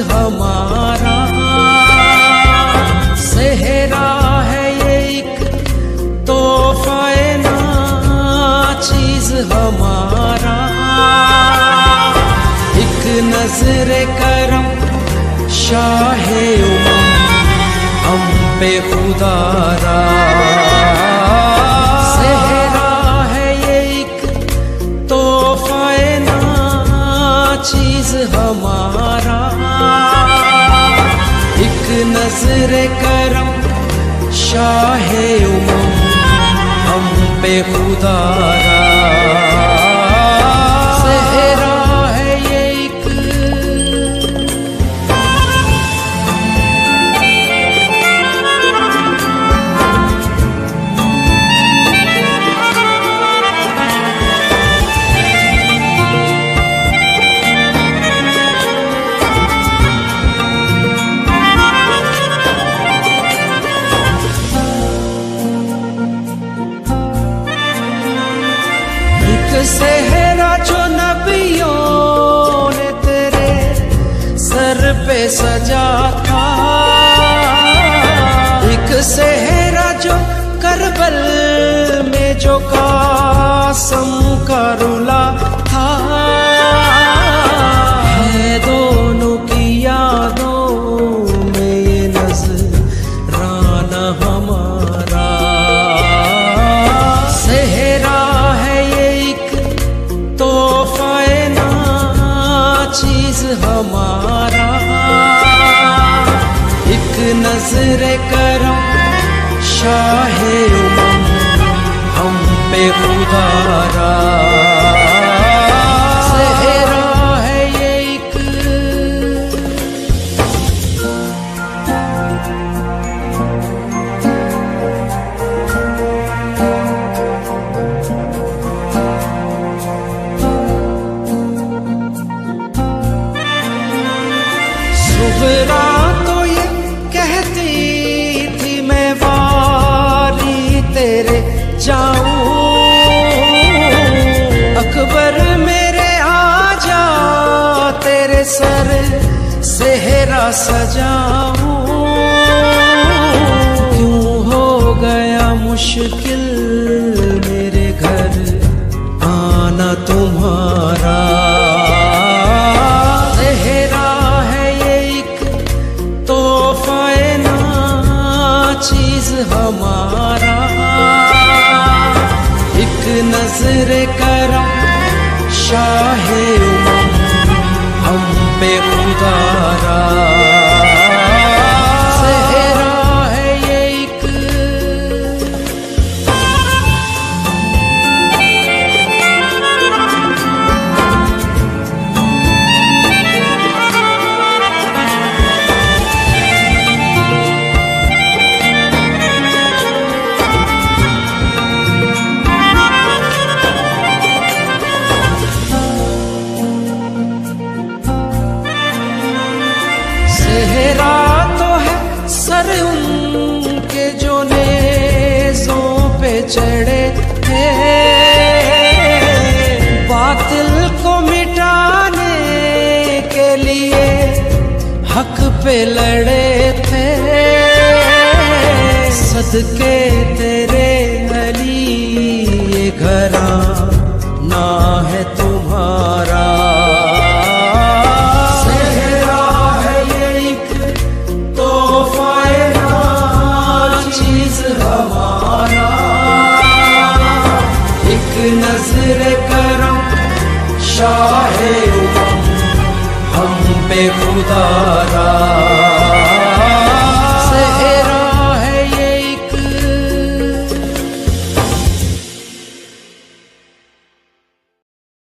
हमारा, सेहरा है ये एक तोहफे ना चीज हमारा। एक नजरे करम शाहे उमम हम पे खुदारा, सेहरा है ये एक तोहफे ना चीज हमारा। एक नजरे करम शाहे उमम हम पे खुदारा, सेहरा है ये एक। सेहरा जो नबियों ने तेरे सर पे सजा था, एक सेहरा जो करबल में जो कासम का रुला था, है दोनों की यादों में ये नजराना हमारा। सेहरा है ये एक तोहफे ना चीज हमारा। एक नजरे करम शाहे उमम हम पे खुदारा, सेहरा है ये एक। सुबरा तो ये कहती थी मैं वारी तेरे जाऊं, अकबर मेरे आजा तेरे सर सेहरा सजाऊं। क्यों हो गया मुश्किल मेरे घर आना तुम्हारा, सेहरा है ये एक तोहफे ना चीज हमारा। एक नजरे करम शाहे उमम हम पे खुदारा, सेहरा है ये एक। सेहरा तो है सर उनके जो नेज़ों पे चढ़े थे, बातिल को मिटाने के लिए हक पे लड़े थे। सदके तेरे अली ये घराना है तुम्हारा, नजरे करम शाहे उमम हम पे खुदारा।